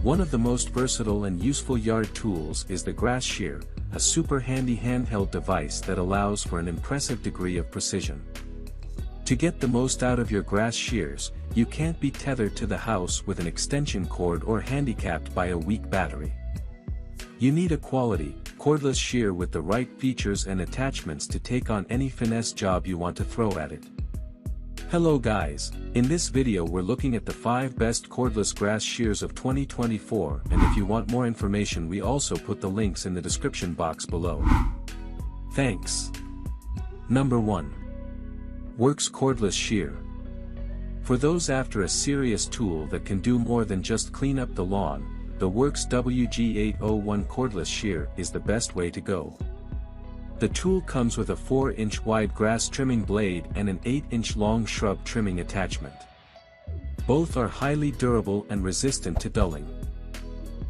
One of the most versatile and useful yard tools is the Grass Shear, a super handy handheld device that allows for an impressive degree of precision. To get the most out of your grass shears, you can't be tethered to the house with an extension cord or handicapped by a weak battery. You need a quality, cordless shear with the right features and attachments to take on any finesse job you want to throw at it. Hello guys, in this video we're looking at the 5 best cordless grass shears of 2024, and if you want more information we also put the links in the description box below. Thanks. Number 1. Worx Cordless Shear. For those after a serious tool that can do more than just clean up the lawn, the Worx WG801 Cordless Shear is the best way to go. The tool comes with a 4-inch wide grass trimming blade and an 8-inch long shrub trimming attachment. Both are highly durable and resistant to dulling.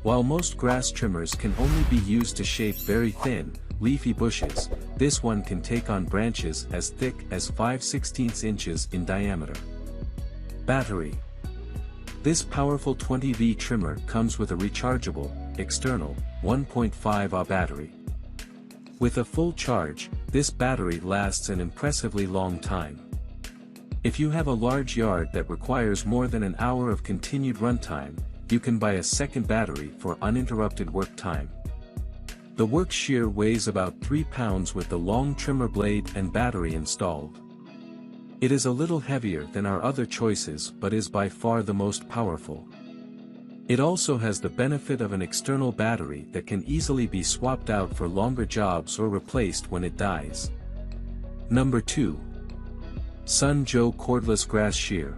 While most grass trimmers can only be used to shape very thin, leafy bushes, this one can take on branches as thick as 5/16 inches in diameter. Battery. This powerful 20V trimmer comes with a rechargeable, external, 1.5 Ah battery. With a full charge, this battery lasts an impressively long time. If you have a large yard that requires more than an hour of continued runtime, you can buy a second battery for uninterrupted work time. The Worx Shear weighs about 3 pounds with the long trimmer blade and battery installed. It is a little heavier than our other choices but is by far the most powerful. It also has the benefit of an external battery that can easily be swapped out for longer jobs or replaced when it dies. Number 2. Sun Joe Cordless Grass Shear.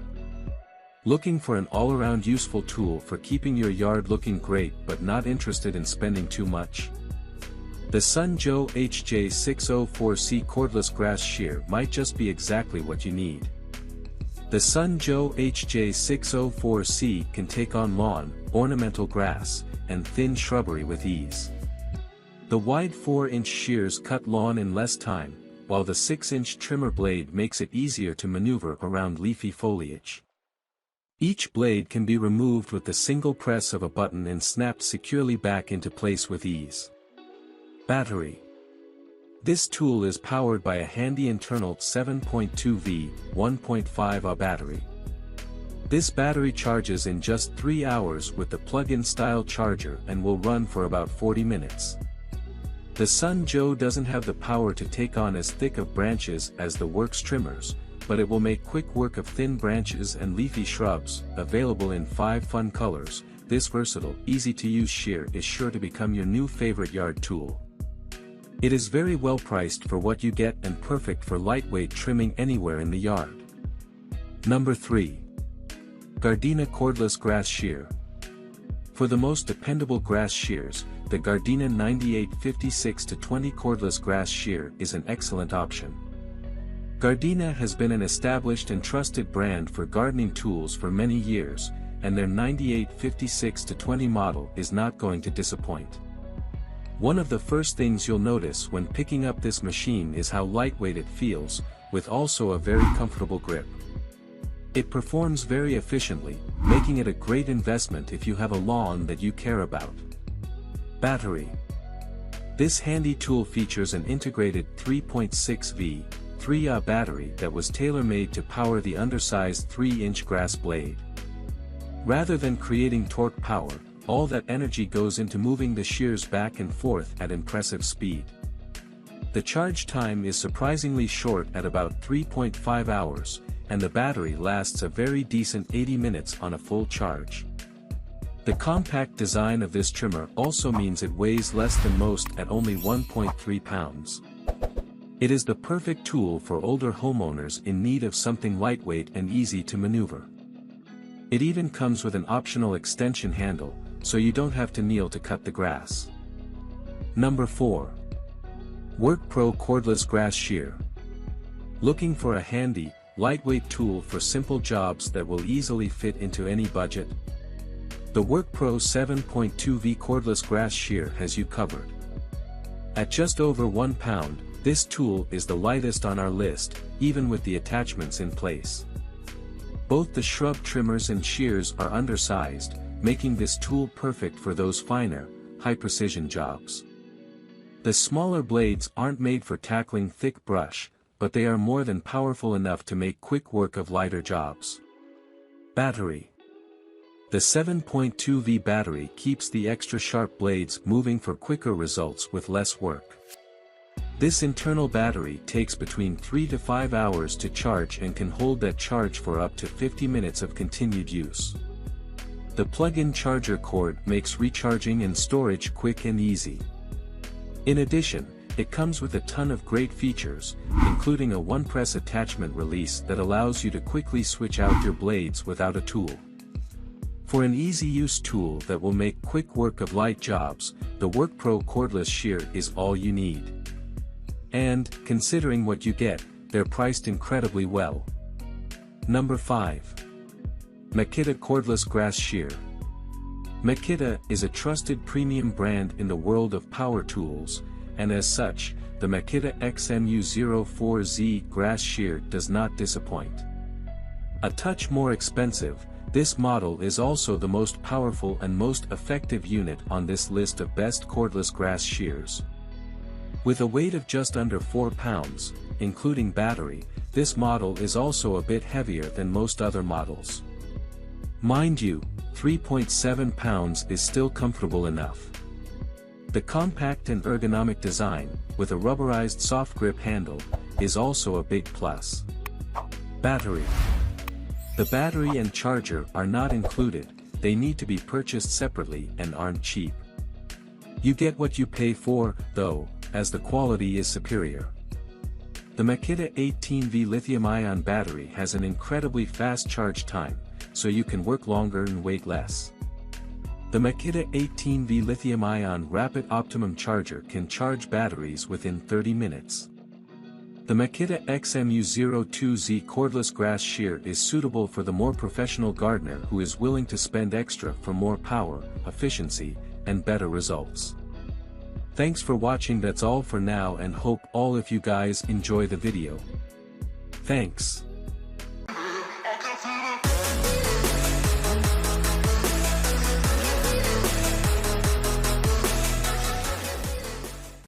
Looking for an all-around useful tool for keeping your yard looking great but not interested in spending too much? The Sun Joe HJ604C Cordless Grass Shear might just be exactly what you need. The Sun Joe HJ604C can take on lawn, ornamental grass, and thin shrubbery with ease. The wide 4-inch shears cut lawn in less time, while the 6-inch trimmer blade makes it easier to maneuver around leafy foliage. Each blade can be removed with the single press of a button and snapped securely back into place with ease. Battery. This tool is powered by a handy internal 7.2V, 1.5 Ah battery. This battery charges in just 3 hours with the plug-in style charger and will run for about 40 minutes. The Sun Joe doesn't have the power to take on as thick of branches as the Worx trimmers, but it will make quick work of thin branches and leafy shrubs. Available in 5 fun colors, this versatile, easy-to-use shear is sure to become your new favorite yard tool. It is very well priced for what you get and perfect for lightweight trimming anywhere in the yard. Number 3. Gardena Cordless Grass Shear. For the most dependable grass shears, the Gardina 9856-20 Cordless Grass Shear is an excellent option. Gardina has been an established and trusted brand for gardening tools for many years, and their 9856-20 model is not going to disappoint. One of the first things you'll notice when picking up this machine is how lightweight it feels, with also a very comfortable grip. It performs very efficiently, making it a great investment if you have a lawn that you care about. Battery. This handy tool features an integrated 3.6V, 3 Ah battery that was tailor-made to power the undersized 3-inch grass blade. Rather than creating torque power, all that energy goes into moving the shears back and forth at impressive speed. The charge time is surprisingly short at about 3.5 hours, and the battery lasts a very decent 80 minutes on a full charge. The compact design of this trimmer also means it weighs less than most at only 1.3 pounds. It is the perfect tool for older homeowners in need of something lightweight and easy to maneuver. It even comes with an optional extension handle, so you don't have to kneel to cut the grass. Number 4. WorkPro Cordless Grass Shear. Looking for a handy, lightweight tool for simple jobs that will easily fit into any budget? The WorkPro 7.2V Cordless Grass Shear has you covered. At just over 1 pound, this tool is the lightest on our list, even with the attachments in place. Both the shrub trimmers and shears are undersized, making this tool perfect for those finer, high-precision jobs. The smaller blades aren't made for tackling thick brush, but they are more than powerful enough to make quick work of lighter jobs. Battery. The 7.2V battery keeps the extra sharp blades moving for quicker results with less work. This internal battery takes between 3 to 5 hours to charge and can hold that charge for up to 50 minutes of continued use. The plug-in charger cord makes recharging and storage quick and easy. In addition, it comes with a ton of great features, including a one-press attachment release that allows you to quickly switch out your blades without a tool. For an easy-use tool that will make quick work of light jobs, the WorkPro Cordless Shear is all you need. And, considering what you get, they're priced incredibly well. Number 5. Makita Cordless Grass Shear. Makita is a trusted premium brand in the world of power tools, and as such, the Makita XMU04Z Grass Shear does not disappoint. A touch more expensive, this model is also the most powerful and most effective unit on this list of best cordless grass shears. With a weight of just under 4 pounds, including battery, this model is also a bit heavier than most other models. Mind you, 3.7 pounds is still comfortable enough. The compact and ergonomic design, with a rubberized soft grip handle, is also a big plus. Battery. The battery and charger are not included, they need to be purchased separately and aren't cheap. You get what you pay for, though, as the quality is superior. The Makita 18V lithium-ion battery has an incredibly fast charge time, so you can work longer and wait less. The Makita 18V lithium-ion rapid optimum charger can charge batteries within 30 minutes. The Makita XMU04Z cordless grass shear is suitable for the more professional gardener who is willing to spend extra for more power, efficiency, and better results. Thanks for watching. That's all for now, and hope all of you guys enjoy the video. Thanks.